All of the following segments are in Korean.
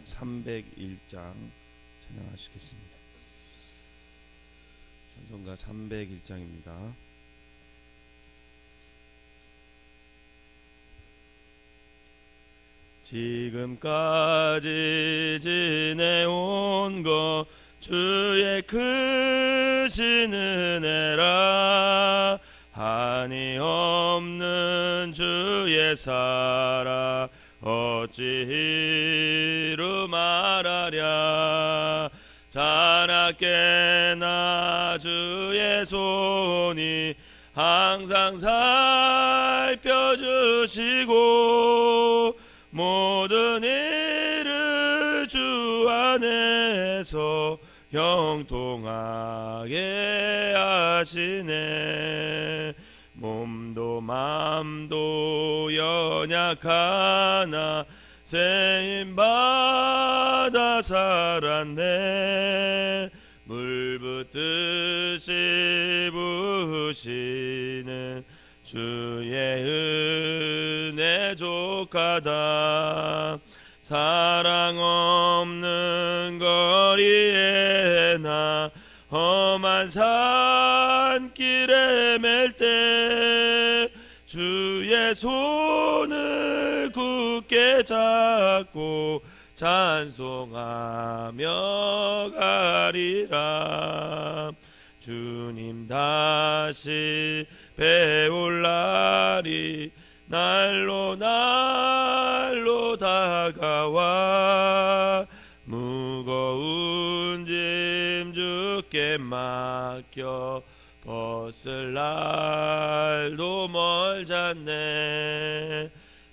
301장 찬양하시겠습니다. 찬송가 301장입니다. 지금까지 지내온 것 주의 크신 은혜라. 한이 없는 주의 사랑 어찌 이루 말하랴. 자나깨나 주의 손이 항상 살펴주시고 모든 일을 주 안에서 형통하게 하시네. 몸도 맘도 연약하나 세임받아 살았네. 물 붓듯이 부으시는 주의 은혜 족하다. 사랑 없는 거리에 나 험한 산길에 맬 때 주의 손을 굳게 잡고 찬송하며 가리라. 주님 다시 배울 날이 날로 다가와 무거운 짐 주께 맡겨 벗을 날도 멀잖네.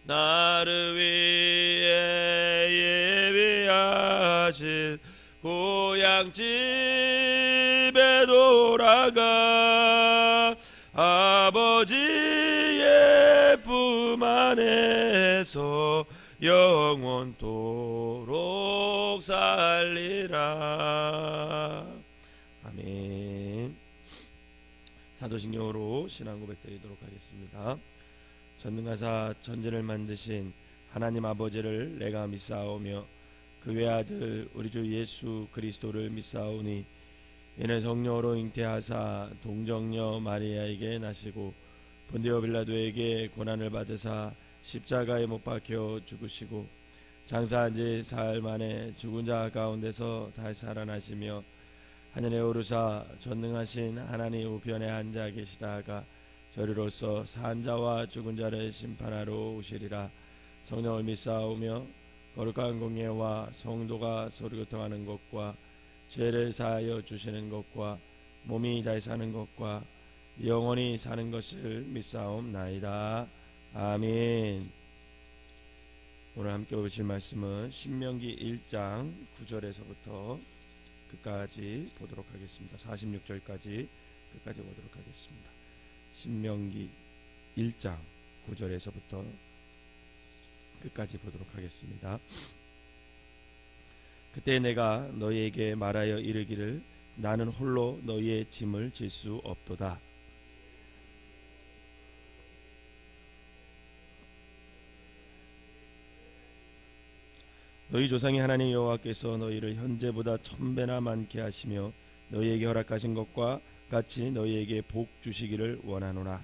나를 위해 예비하신 고향집에 돌아가 아버지의 품 안에서 영원토록 살리라. 아멘. 사도신경으로 신앙 고백드리도록 하겠습니다. 전능하사 천지를 만드신 하나님 아버지를 내가 믿사오며 그 외아들 우리 주 예수 그리스도를 믿사오니 이는 성령으로 잉태하사 동정녀 마리아에게 나시고 본디오 빌라도에게 고난을 받으사 십자가에 못 박혀 죽으시고 장사한 지 사흘 만에 죽은 자 가운데서 다시 살아나시며 하늘에 오르사 전능하신 하나님 우편에 앉아 계시다가 저리로서 산 자와 죽은 자를 심판하러 오시리라. 성령을 믿사오며 거룩한 공예와 성도가 서로 교통하는 것과 죄를 사하여 주시는 것과 몸이 다시 사는 것과 영원히 사는 것을 믿사옵나이다. 아멘. 오늘 함께 보실 말씀은 신명기 1장 9절에서부터 끝까지 보도록 하겠습니다. 46절까지 끝까지 보도록 하겠습니다. 신명기 1장 9절에서부터 끝까지 보도록 하겠습니다. 그때 내가 너희에게 말하여 이르기를 나는 홀로 너희의 짐을 질 수 없도다. 너희 조상의 하나님 여호와께서 너희를 현재보다 1000배나 많게 하시며 너희에게 허락하신 것과 같이 너희에게 복 주시기를 원하노라.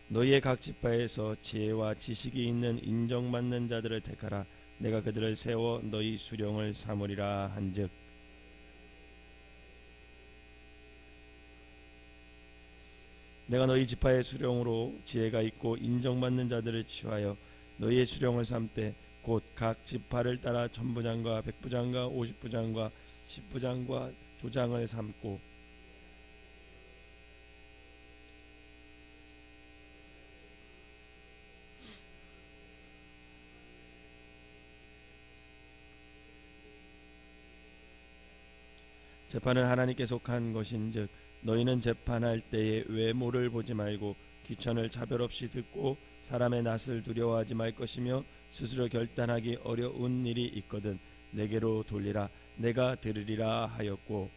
너희의 각 지파에서 지혜와 지식이 있는 인정받는 자들을 택하라. 내가 그들을 세워 너희 수령을 삼으리라 한즉 내가 너희 지파의 수령으로 지혜가 있고 인정받는 자들을 취하여 너희의 수령을 삼되 곧 각 지파를 따라 천부장과 백부장과 50부장과 10부장과 조장을 삼고 재판은 하나님께 속한 것인즉 너희는 재판할 때에 외모를 보지 말고 귀천을 차별 없이 듣고 사람의 낯을 두려워하지 말 것이며 스스로 결단하기 어려운 일이 있거든 내게로 돌리라 내가 들으리라 하였고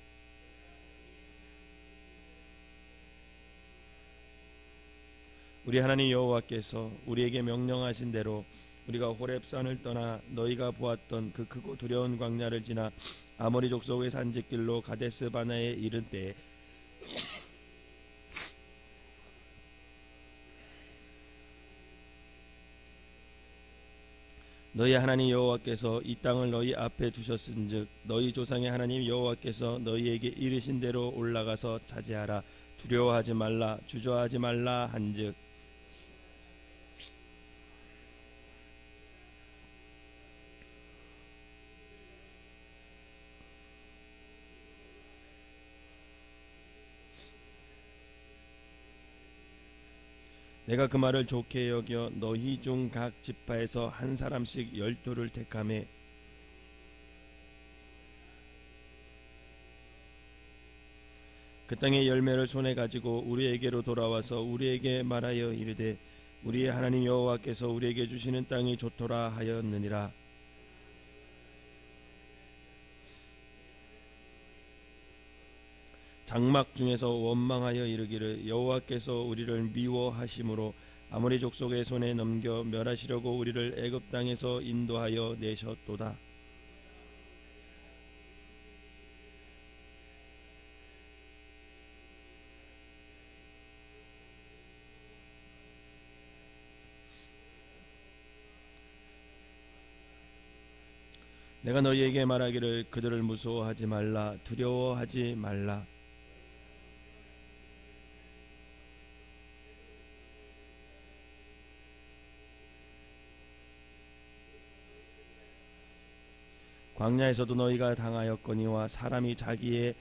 우리 하나님 여호와께서 우리에게 명령하신 대로 우리가 호렙산을 떠나 너희가 보았던 그 크고 두려운 광야를 지나 아모리 족속의 산지길로 가데스 바나에 이른 때에 너희 하나님 여호와께서 이 땅을 너희 앞에 두셨은즉 너희 조상의 하나님 여호와께서 너희에게 이르신 대로 올라가서 차지하라. 두려워하지 말라, 주저하지 말라 한즉 내가 그 말을 좋게 여겨 너희 중 각 지파에서 한 사람씩 12를 택하매 그 땅의 열매를 손에 가지고 우리에게로 돌아와서 우리에게 말하여 이르되 우리의 하나님 여호와께서 우리에게 주시는 땅이 좋도라 하였느니라. 장막 중에서 원망하여 이르기를 여호와께서 우리를 미워하심으로 아모리 족속의 손에 넘겨 멸하시려고 우리를 애굽 땅에서 인도하여 내셨도다. 내가 너희에게 말하기를 그들을 무서워하지 말라, 두려워하지 말라. 광야에서도 너희가 당하였거니와 사람이 자기의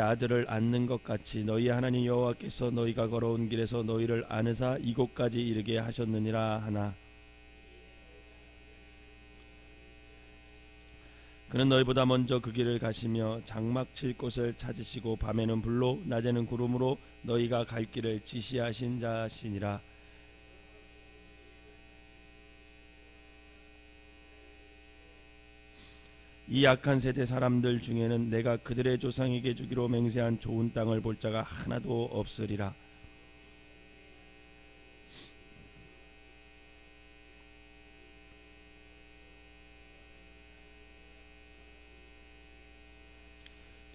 아들을 안는 것 같이 너희 하나님 여호와께서 너희가 걸어온 길에서 너희를 안으사 이곳까지 이르게 하셨느니라 하나 그는 너희보다 먼저 그 길을 가시며 장막 칠 곳을 찾으시고 밤에는 불로 낮에는 구름으로 너희가 갈 길을 지시하신 자시니라. 이 악한 세대 사람들 중에는 내가 그들의 조상에게 주기로 맹세한 좋은 땅을 볼 자가 하나도 없으리라.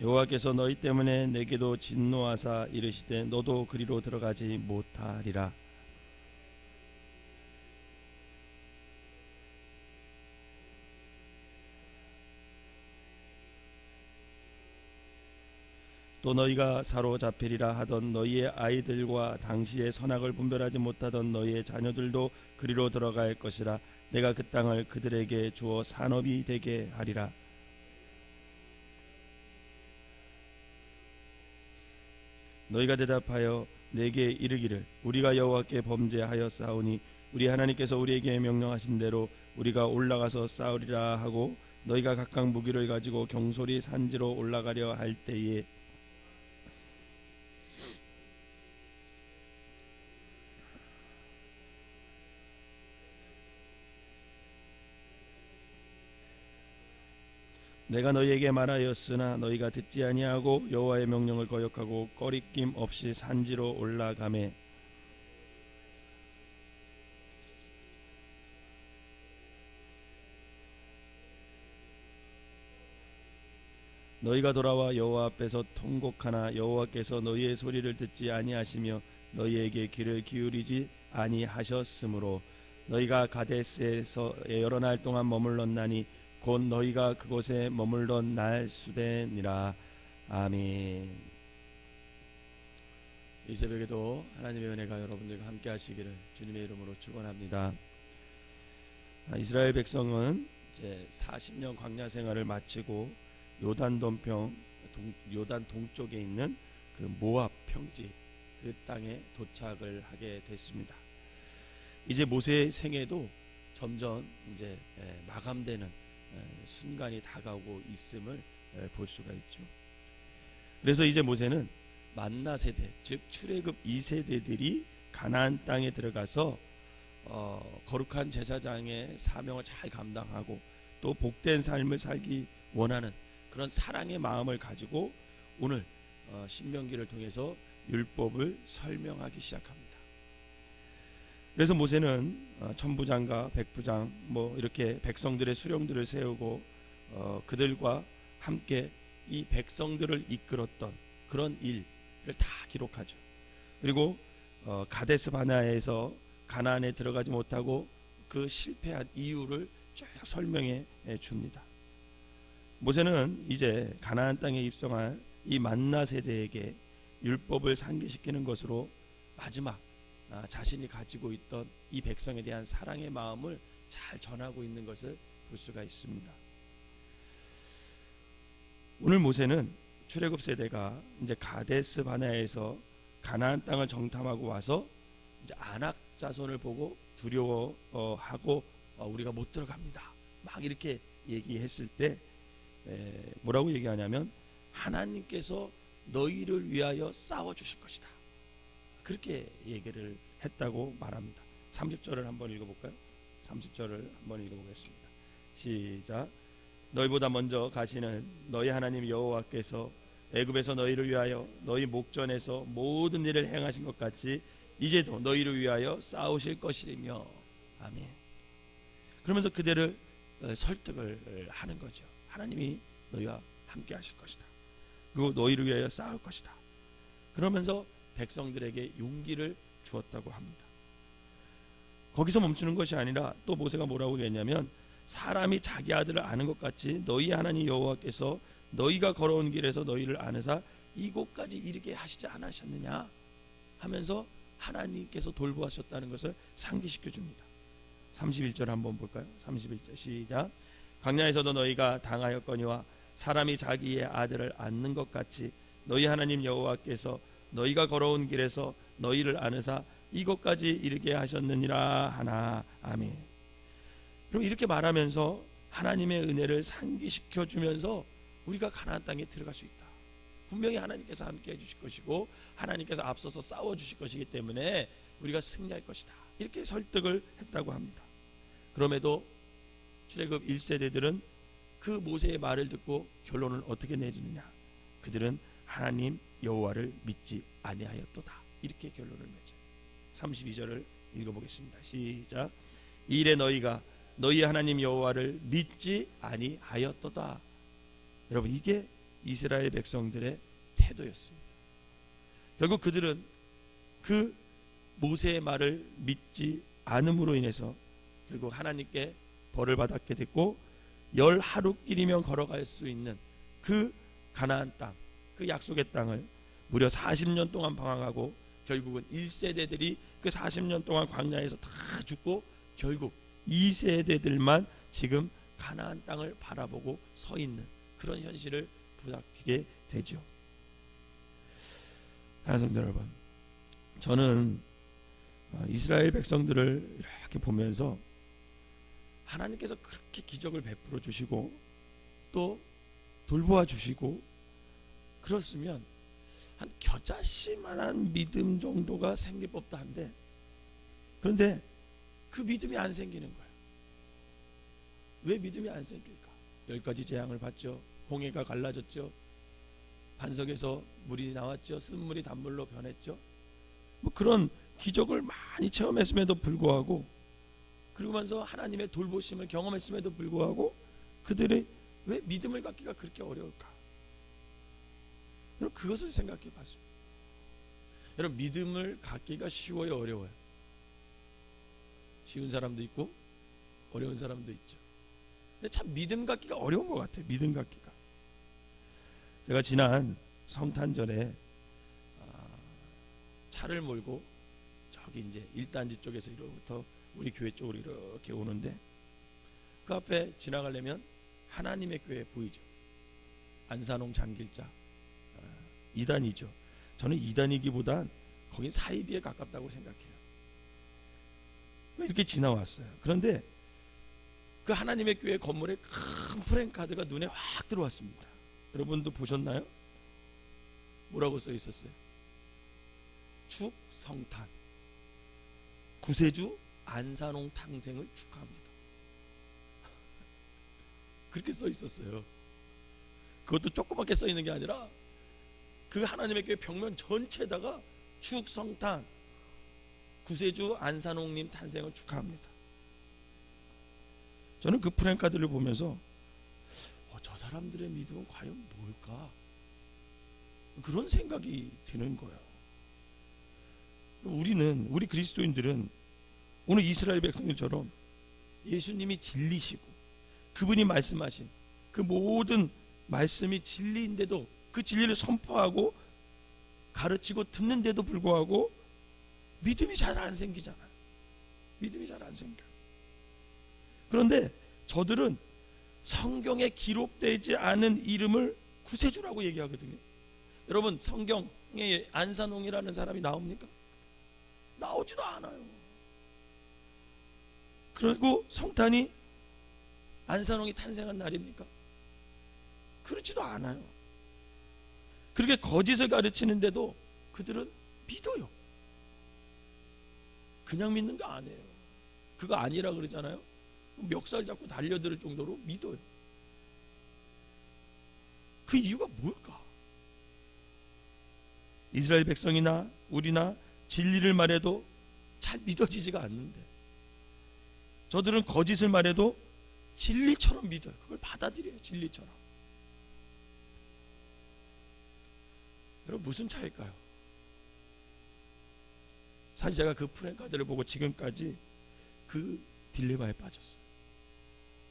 여호와께서 너희 때문에 내게도 진노하사 이르시되 너도 그리로 들어가지 못하리라. 또 너희가 사로잡히리라 하던 너희의 아이들과 당시의 선악을 분별하지 못하던 너희의 자녀들도 그리로 들어갈 것이라. 내가 그 땅을 그들에게 주어 산업이 되게 하리라. 너희가 대답하여 내게 이르기를 우리가 여호와께 범죄하였사오니 우리 하나님께서 우리에게 명령하신 대로 우리가 올라가서 싸우리라 하고 너희가 각각 무기를 가지고 경솔히 산지로 올라가려 할 때에 내가 너희에게 말하였으나 너희가 듣지 아니하고 여호와의 명령을 거역하고 꺼리낌 없이 산지로 올라가매 너희가 돌아와 여호와 앞에서 통곡하나 여호와께서 너희의 소리를 듣지 아니하시며 너희에게 귀를 기울이지 아니하셨으므로 너희가 가데스에서 여러 날 동안 머물렀나니 곧 너희가 그곳에 머물던 날 수되니라. 아멘. 이 새벽에도 하나님의 은혜가 여러분들과 함께 하시기를 주님의 이름으로 축원합니다. 이스라엘 백성은 이제 40년 광야 생활을 마치고 요단 동쪽에 있는 그 모압 평지 그 땅에 도착을 하게 됐습니다. 이제 모세의 생애도 점점 이제 마감되는 순간이 다가오고 있음을 볼 수가 있죠. 그래서 이제 모세는 만나 세대, 즉 출애굽 2세대들이 가나안 땅에 들어가서 거룩한 제사장의 사명을 잘 감당하고 또 복된 삶을 살기 원하는 그런 사랑의 마음을 가지고 오늘 신명기를 통해서 율법을 설명하기 시작합니다. 그래서 모세는 천부장과 백부장 뭐 이렇게 백성들의 수령들을 세우고 그들과 함께 이 백성들을 이끌었던 그런 일을 다 기록하죠. 그리고 가데스 바네아에서 가나안에 들어가지 못하고 그 실패한 이유를 쭉 설명해 줍니다. 모세는 이제 가나안 땅에 입성할 이 만나 세대에게 율법을 상기시키는 것으로 마지막 자신이 가지고 있던 이 백성에 대한 사랑의 마음을 잘 전하고 있는 것을 볼 수가 있습니다. 오늘 모세는 출애굽 세대가 이제 가데스 바네아에서 가나안 땅을 정탐하고 와서 이제 아낙 자손을 보고 두려워하고 우리가 못 들어갑니다. 막 이렇게 얘기했을 때 뭐라고 얘기하냐면 하나님께서 너희를 위하여 싸워 주실 것이다. 그렇게 얘기를 했다고 말합니다. 30절을 한번 읽어볼까요? 30절을 한번 읽어보겠습니다. 시작. 너희보다 먼저 가시는 너희 하나님 여호와께서 애굽에서 너희를 위하여 너희 목전에서 모든 일을 행하신 것 같이 이제도 너희를 위하여 싸우실 것이리며. 아멘. 그러면서 그들을 설득을 하는 거죠. 하나님이 너희와 함께 하실 것이다. 그리고 너희를 위하여 싸울 것이다. 그러면서 백성들에게 용기를 주었다고 합니다. 거기서 멈추는 것이 아니라 또 모세가 뭐라고 했냐면 사람이 자기 아들을 아는 것 같이 너희 하나님 여호와께서 너희가 걸어온 길에서 너희를 아느사 이곳까지 이르게 하시지 않으셨느냐 하면서 하나님께서 돌보았었다는 것을 상기시켜 줍니다. 31절 한번 볼까요? 31절 시작. 광야에서도 너희가 당하였거니와 사람이 자기의 아들을 낳는 것 같이 너희 하나님 여호와께서 너희가 걸어온 길에서 너희를 아느사 이곳까지 이르게 하셨느니라 하나. 아멘. 그럼 이렇게 말하면서 하나님의 은혜를 상기시켜 주면서 우리가 가나안 땅에 들어갈 수 있다. 분명히 하나님께서 함께 해주실 것이고 하나님께서 앞서서 싸워주실 것이기 때문에 우리가 승리할 것이다. 이렇게 설득을 했다고 합니다. 그럼에도 출애굽 1세대들은 그 모세의 말을 듣고 결론을 어떻게 내리느냐. 그들은 하나님 여호와를 믿지 아니하였도다. 이렇게 결론을 맺어요. 32절을 읽어보겠습니다. 시작. 이래 너희가 너희 하나님 여호와를 믿지 아니하였도다. 여러분 이게 이스라엘 백성들의 태도였습니다. 결국 그들은 그 모세의 말을 믿지 않음으로 인해서 결국 하나님께 벌을 받았게 됐고 10하루길이면 걸어갈 수 있는 그 가나안 땅, 그 약속의 땅을 무려 40년 동안 방황하고 결국은 1세대들이 그 40년 동안 광야에서 다 죽고 결국 2세대들만 지금 가나안 땅을 바라보고 서 있는 그런 현실을 부닥치게 되죠. 사랑하는 여러분, 저는 이스라엘 백성들을 이렇게 보면서 하나님께서 그렇게 기적을 베풀어 주시고 또 돌보아 주시고 그렇으면 한 겨자씨만한 믿음 정도가 생길 법도 한데 그런데 그 믿음이 안 생기는 거예요. 왜 믿음이 안 생길까? 10가지 재앙을 받죠. 홍해가 갈라졌죠. 반석에서 물이 나왔죠. 쓴물이 단물로 변했죠. 뭐 그런 기적을 많이 체험했음에도 불구하고 그러면서 하나님의 돌보심을 경험했음에도 불구하고 그들이 왜 믿음을 갖기가 그렇게 어려울까? 여러분 그것을 생각해 봤습니다. 여러분 믿음을 갖기가 쉬워요, 어려워요? 쉬운 사람도 있고 어려운 사람도 있죠. 근데 참 믿음 갖기가 어려운 것 같아요. 믿음 갖기가. 제가 지난 성탄절에 차를 몰고 저기 이제 1단지 쪽에서 이로부터 우리 교회 쪽으로 이렇게 오는데 그 앞에 지나가려면 하나님의 교회 보이죠. 안산홍 장길자 2단이죠. 저는 2단이기보단 거긴 사이비에 가깝다고 생각해요. 이렇게 지나왔어요. 그런데 그 하나님의 교회 건물에 큰 프랭카드가 눈에 확 들어왔습니다. 여러분도 보셨나요? 뭐라고 써 있었어요? 축성탄 구세주 안산홍 탕생을 축하합니다. 그렇게 써 있었어요. 그것도 조그맣게 써 있는 게 아니라 그 하나님의 교회 벽면 전체에다가 축성탄 구세주 안산홍님 탄생을 축하합니다. 저는 그 프랭카드를 보면서 저 사람들의 믿음은 과연 뭘까? 그런 생각이 드는 거예요. 우리 그리스도인들은 오늘 이스라엘 백성들처럼 예수님이 진리시고 그분이 말씀하신 그 모든 말씀이 진리인데도 그 진리를 선포하고 가르치고 듣는데도 불구하고 믿음이 잘 안 생기잖아요. 믿음이 잘 안 생겨요. 그런데 저들은 성경에 기록되지 않은 이름을 구세주라고 얘기하거든요. 여러분, 성경에 안산홍이라는 사람이 나옵니까? 나오지도 않아요. 그리고 성탄이 안산홍이 탄생한 날입니까? 그렇지도 않아요. 그렇게 거짓을 가르치는데도 그들은 믿어요. 그냥 믿는 거 아니에요. 그거 아니라 그러잖아요. 멱살 잡고 달려들 정도로 믿어요. 그 이유가 뭘까? 이스라엘 백성이나 우리나 진리를 말해도 잘 믿어지지가 않는데 저들은 거짓을 말해도 진리처럼 믿어요. 그걸 받아들여요. 진리처럼. 여러분, 무슨 차이일까요? 사실 제가 그 프랭카드를 보고 지금까지 그 딜레마에 빠졌어요.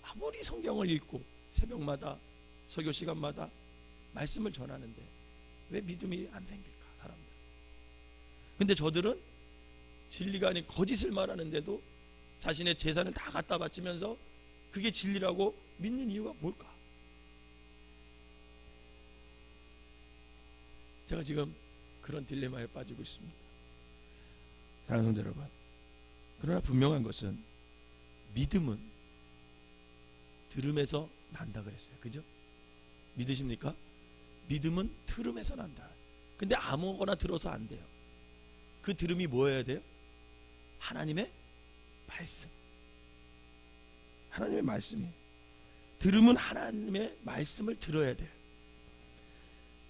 아무리 성경을 읽고 새벽마다 설교 시간마다 말씀을 전하는데 왜 믿음이 안 생길까, 사람들. 근데 저들은 진리가 아닌 거짓을 말하는데도 자신의 재산을 다 갖다 바치면서 그게 진리라고 믿는 이유가 뭘까? 제가 지금 그런 딜레마에 빠지고 있습니다. 사랑하는 성도 여러분, 그러나 분명한 것은 믿음은 들음에서 난다 그랬어요. 그죠? 믿으십니까? 믿음은 들음에서 난다. 근데 아무거나 들어서 안 돼요. 그 들음이 뭐여야 돼요? 하나님의 말씀. 하나님의 말씀이에요. 들음은 하나님의 말씀을 들어야 돼요.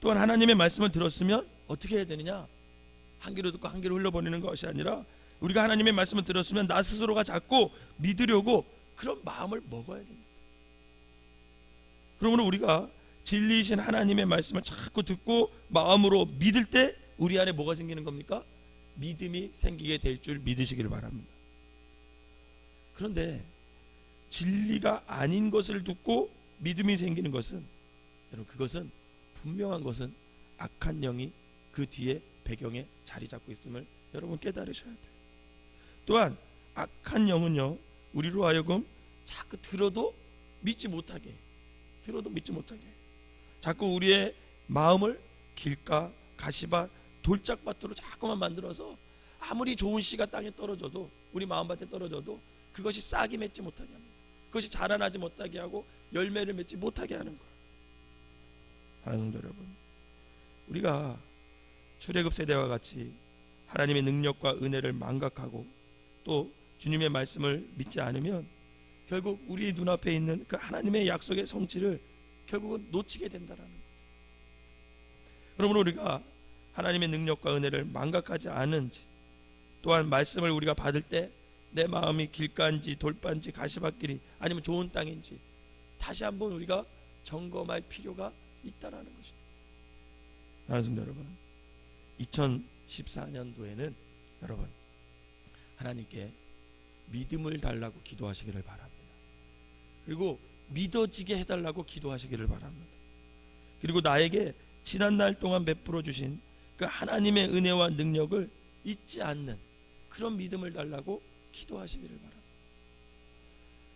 또한 하나님의 말씀을 들었으면 어떻게 해야 되느냐? 한 귀로 듣고 한 귀로 흘려보내는 것이 아니라 우리가 하나님의 말씀을 들었으면 나 스스로가 자꾸 믿으려고 그런 마음을 먹어야 됩니다. 그러므로 우리가 진리이신 하나님의 말씀을 자꾸 듣고 마음으로 믿을 때 우리 안에 뭐가 생기는 겁니까? 믿음이 생기게 될 줄 믿으시기를 바랍니다. 그런데 진리가 아닌 것을 듣고 믿음이 생기는 것은, 여러분, 그것은 분명한 것은 악한 영이 그 뒤에 배경에 자리 잡고 있음을 여러분 깨달으셔야 돼요. 또한 악한 영은요, 우리로 하여금 자꾸 들어도 믿지 못하게, 자꾸 우리의 마음을 길가, 가시밭, 돌짝밭으로 자꾸만 만들어서 아무리 좋은 씨가 땅에 떨어져도, 우리 마음밭에 떨어져도 그것이 싹이 맺지 못하게 합니다. 그것이 자라나지 못하게 하고 열매를 맺지 못하게 하는 거예요. 사랑하는 성도 여러분, 우리가 출애굽 세대와 같이 하나님의 능력과 은혜를 망각하고 또 주님의 말씀을 믿지 않으면 결국 우리 눈앞에 있는 그 하나님의 약속의 성취를 결국은 놓치게 된다라는 거예요. 그러므로 우리가 하나님의 능력과 은혜를 망각하지 않은지, 또한 말씀을 우리가 받을 때 내 마음이 길가인지 돌밭인지 가시밭길이 아니면 좋은 땅인지 다시 한번 우리가 점검할 필요가 있다라는 것입니다. 사랑하는 여러분, 2014년도에는 여러분 하나님께 믿음을 달라고 기도하시기를 바랍니다. 그리고 믿어지게 해달라고 기도하시기를 바랍니다. 그리고 나에게 지난날 동안 베풀어 주신 그 하나님의 은혜와 능력을 잊지 않는 그런 믿음을 달라고 기도하시기를 바랍니다.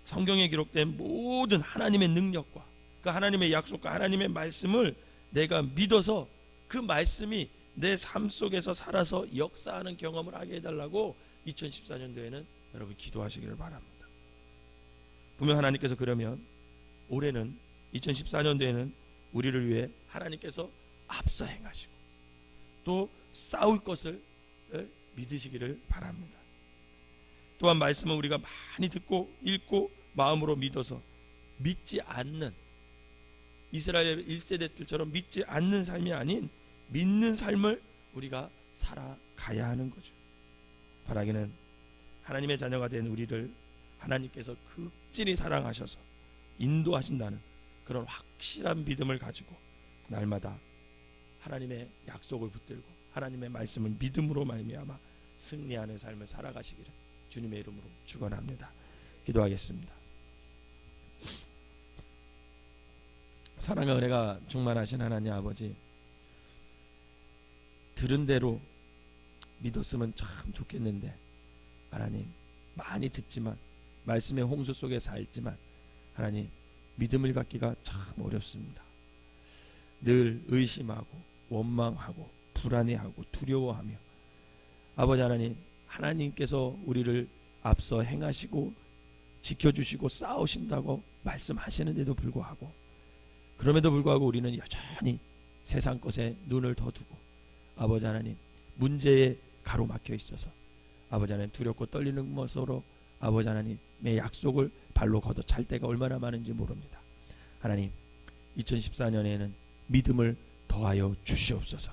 성경에 기록된 모든 하나님의 능력과 그 하나님의 약속과 하나님의 말씀을 내가 믿어서 그 말씀이 내 삶 속에서 살아서 역사하는 경험을 하게 해달라고 2014년도에는 여러분 기도하시기를 바랍니다. 분명 하나님께서 그러면 올해는 2014년도에는 우리를 위해 하나님께서 앞서 행하시고 또 싸울 것을 믿으시기를 바랍니다. 또한 말씀은 우리가 많이 듣고 읽고 마음으로 믿어서 믿지 않는, 이스라엘 1세대들처럼 믿지 않는 삶이 아닌 믿는 삶을 우리가 살아가야 하는 거죠. 바라기는 하나님의 자녀가 된 우리를 하나님께서 극진히 사랑하셔서 인도하신다는 그런 확실한 믿음을 가지고 날마다 하나님의 약속을 붙들고 하나님의 말씀을 믿음으로 말미암아 승리하는 삶을 살아가시기를 주님의 이름으로 축원합니다. 기도하겠습니다. 사랑과 은혜가 충만하신 하나님 아버지, 들은 대로 믿었으면 참 좋겠는데 하나님, 많이 듣지만 말씀의 홍수 속에 살지만 하나님, 믿음을 갖기가 참 어렵습니다. 늘 의심하고 원망하고 불안해하고 두려워하며 아버지 하나님, 하나님께서 우리를 앞서 행하시고 지켜주시고 싸우신다고 말씀하시는데도 불구하고, 그럼에도 불구하고 우리는 여전히 세상 것에 눈을 더 두고 아버지 하나님, 문제에 가로막혀 있어서 아버지 하나님, 두렵고 떨리는 것으로 아버지 하나님의 약속을 발로 걷어 찰 때가 얼마나 많은지 모릅니다. 하나님, 2014년에는 믿음을 더하여 주시옵소서.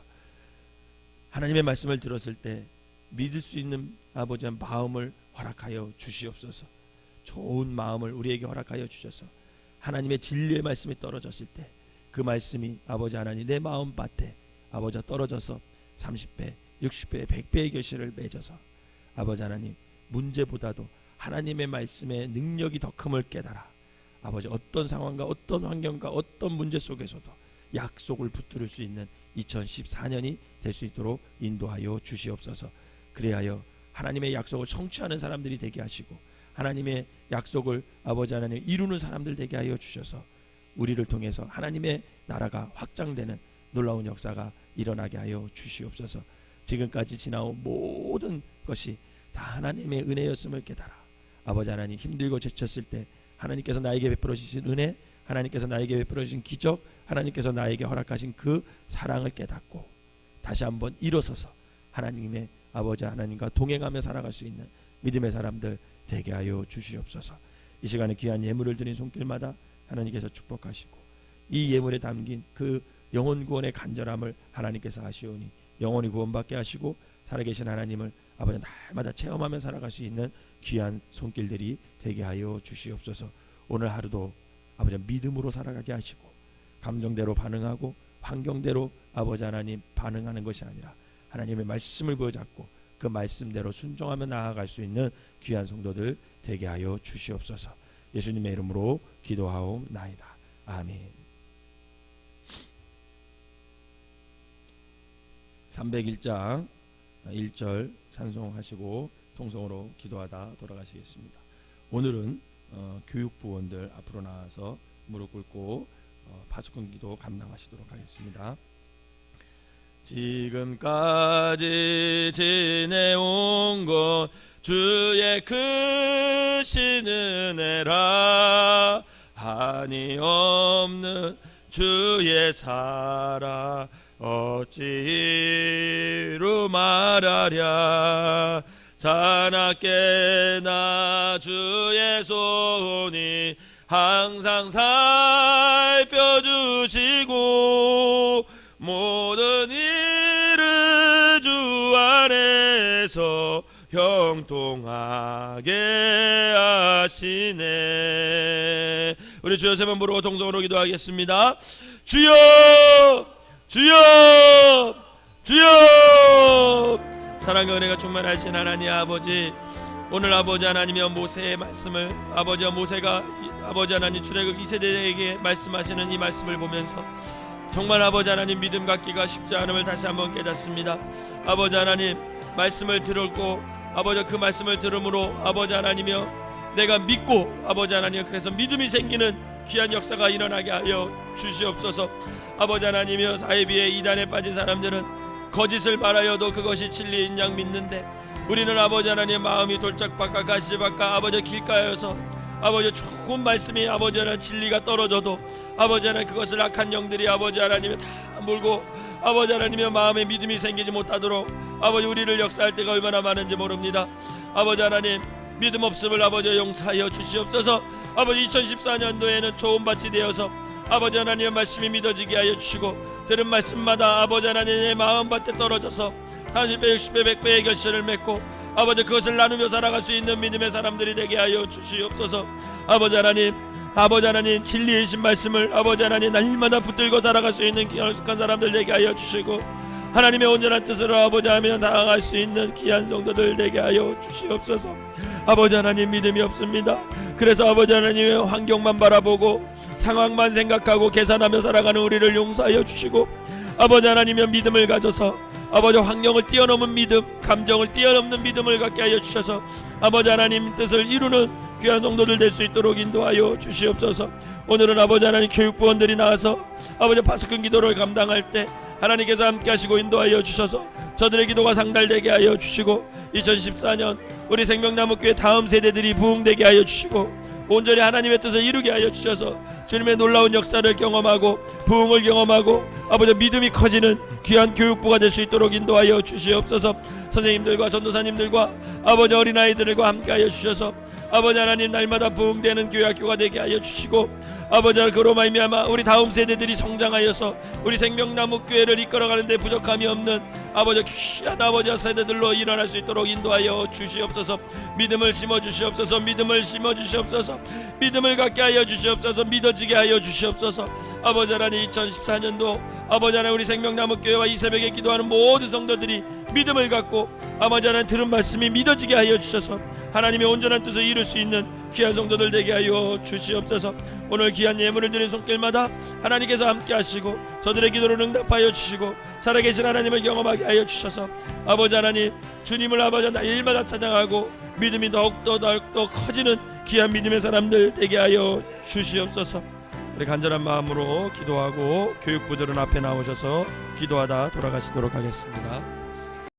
하나님의 말씀을 들었을 때 믿을 수 있는 아버지의 마음을 허락하여 주시옵소서. 좋은 마음을 우리에게 허락하여 주셔서 하나님의 진리의 말씀이 떨어졌을 때 그 말씀이 아버지 하나님 내 마음밭에 아버지가 떨어져서 30배, 60배, 100배의 결실을 맺어서 아버지 하나님, 문제보다도 하나님의 말씀의 능력이 더 큼을 깨달아 아버지, 어떤 상황과 어떤 환경과 어떤 문제 속에서도 약속을 붙들 수 있는 2014년이 될 수 있도록 인도하여 주시옵소서. 그래야 하나님의 약속을 성취하는 사람들이 되게 하시고 하나님의 약속을 아버지 하나님 이루는 사람들 되게 하여 주셔서 우리를 통해서 하나님의 나라가 확장되는 놀라운 역사가 일어나게 하여 주시옵소서. 지금까지 지나온 모든 것이 다 하나님의 은혜였음을 깨달아 아버지 하나님, 힘들고 지쳤을 때 하나님께서 나에게 베풀어 주신 은혜, 하나님께서 나에게 베풀어 주신 기적, 하나님께서 나에게 허락하신 그 사랑을 깨닫고 다시 한번 일어서서 하나님의 아버지 하나님과 동행하며 살아갈 수 있는 믿음의 사람들 되게 하여 주시옵소서. 이 시간에 귀한 예물을 드린 손길마다 하나님께서 축복하시고 이 예물에 담긴 그 영혼 구원의 간절함을 하나님께서 하시오니 영혼이 구원받게 하시고 살아계신 하나님을 아버지 날마다 체험하며 살아갈 수 있는 귀한 손길들이 되게 하여 주시옵소서. 오늘 하루도 아버지 믿음으로 살아가게 하시고 감정대로 반응하고 환경대로 아버지 하나님 반응하는 것이 아니라 하나님의 말씀을 부여잡고 그 말씀대로 순종하며 나아갈 수 있는 귀한 성도들 되게 하여 주시옵소서. 예수님의 이름으로 기도하옵나이다. 아멘. 301장 1절 찬송하시고 통성으로 기도하다 돌아가시겠습니다. 오늘은 교육부원들 앞으로 나와서 무릎 꿇고 파수꾼 기도 감당하시도록 하겠습니다. 지금까지 지내온 것 주의 크신 은혜라, 한이 없는 주의 사랑 어찌로 말하랴. 자나깨나 주의 손이 항상 살펴주시고 모든 일을 주 안에서 형통하게 하시네. 우리 주여 세 번 부르고 동성으로 기도하겠습니다. 주여, 주여, 주여. 사랑과 은혜가 충만하신 하나님 아버지, 오늘 아버지 하나님이여 모세의 말씀을 아버지와 모세가 아버지 하나님 출애굽 2세대에게 말씀하시는 이 말씀을 보면서 정말 아버지 하나님 믿음 갖기가 쉽지 않음을 다시 한번 깨닫습니다. 아버지 하나님 말씀을 들었고 아버지 그 말씀을 들음으로 아버지 하나님이여 내가 믿고 아버지 하나님 그래서 믿음이 생기는 귀한 역사가 일어나게 하여 주시옵소서. 아버지 하나님이여 사이비에 이단에 빠진 사람들은 거짓을 말하여도 그것이 진리인 양 믿는데 우리는 아버지 하나님 마음이 돌짝밭과 가시밭과 아버지 길가여서 아버지 좋은 말씀이 아버지 하나님 진리가 떨어져도 아버지 하나님 그것을 악한 영들이 아버지 하나님이 다 물고 아버지 하나님의 마음에 믿음이 생기지 못하도록 아버지 우리를 역사할 때가 얼마나 많은지 모릅니다. 아버지 하나님 믿음 없음을 아버지 용서하여 주시옵소서. 아버지 2014년도에는 좋은 밭이 되어서 아버지 하나님의 말씀이 믿어지게 하여 주시고 들은 말씀마다 아버지 하나님의 마음밭에 떨어져서 30배, 60배, 100배의 결실을 맺고 아버지 그것을 나누며 살아갈 수 있는 믿음의 사람들이 되게 하여 주시옵소서. 아버지 하나님 진리의 신 말씀을 아버지 하나님 날마다 붙들고 살아갈 수 있는 기억한 사람들 되게 하여 주시고 하나님의 온전한 뜻으로 아버지 하며 나아갈 수 있는 귀한 성도들 되게 하여 주시옵소서. 아버지 하나님 믿음이 없습니다. 그래서 아버지 하나님의 환경만 바라보고 상황만 생각하고 계산하며 살아가는 우리를 용서하여 주시고 아버지 하나님의 믿음을 가져서 아버지 환경을 뛰어넘은 믿음, 감정을 뛰어넘는 믿음을 갖게 하여 주셔서 아버지 하나님 뜻을 이루는 귀한 성도들 될 수 있도록 인도하여 주시옵소서. 오늘은 아버지 하나님 교육부원들이 나와서 아버지 파수꾼 기도를 감당할 때 하나님께서 함께 하시고 인도하여 주셔서 저들의 기도가 상달되게 하여 주시고 2014년 우리 생명나무교회 다음 세대들이 부흥되게 하여 주시고 온전히 하나님의 뜻을 이루게 하여 주셔서 주님의 놀라운 역사를 경험하고 부흥을 경험하고 아버지 믿음이 커지는 귀한 교육부가 될 수 있도록 인도하여 주시옵소서. 선생님들과 전도사님들과 아버지 어린아이들과 함께하여 주셔서 아버지 하나님 날마다 부흥되는 교회 학교가 되게 하여 주시고 아버지 그로 말미암아 우리 다음 세대들이 성장하여서 우리 생명나무 교회를 이끌어가는 데 부족함이 없는 아버지 귀한 아버지 세대들로 일어날 수 있도록 인도하여 주시옵소서. 믿음을 심어 주시옵소서. 믿음을 심어 주시옵소서. 믿음을 갖게 하여 주시옵소서. 믿어지게 하여 주시옵소서. 아버지 하나님 2014년도 아버지 하나님 우리 생명나무 교회와 이 새벽에 기도하는 모든 성도들이 믿음을 갖고 아버지 하나님 들은 말씀이 믿어지게 하여 주셔서 하나님의 온전한 뜻을 이룰 수 있는 귀한 성도들 되게 하여 주시옵소서. 오늘 귀한 예물을 드린 손길마다 하나님께서 함께 하시고 저들의 기도를 응답하여 주시고 살아계신 하나님을 경험하게 하여 주셔서 아버지 하나님 주님을 아버지 날마다 찬양하고 믿음이 더욱더 커지는 귀한 믿음의 사람들 되게 하여 주시옵소서. 우리 간절한 마음으로 기도하고 교육부들은 앞에 나오셔서 기도하다 돌아가시도록 하겠습니다.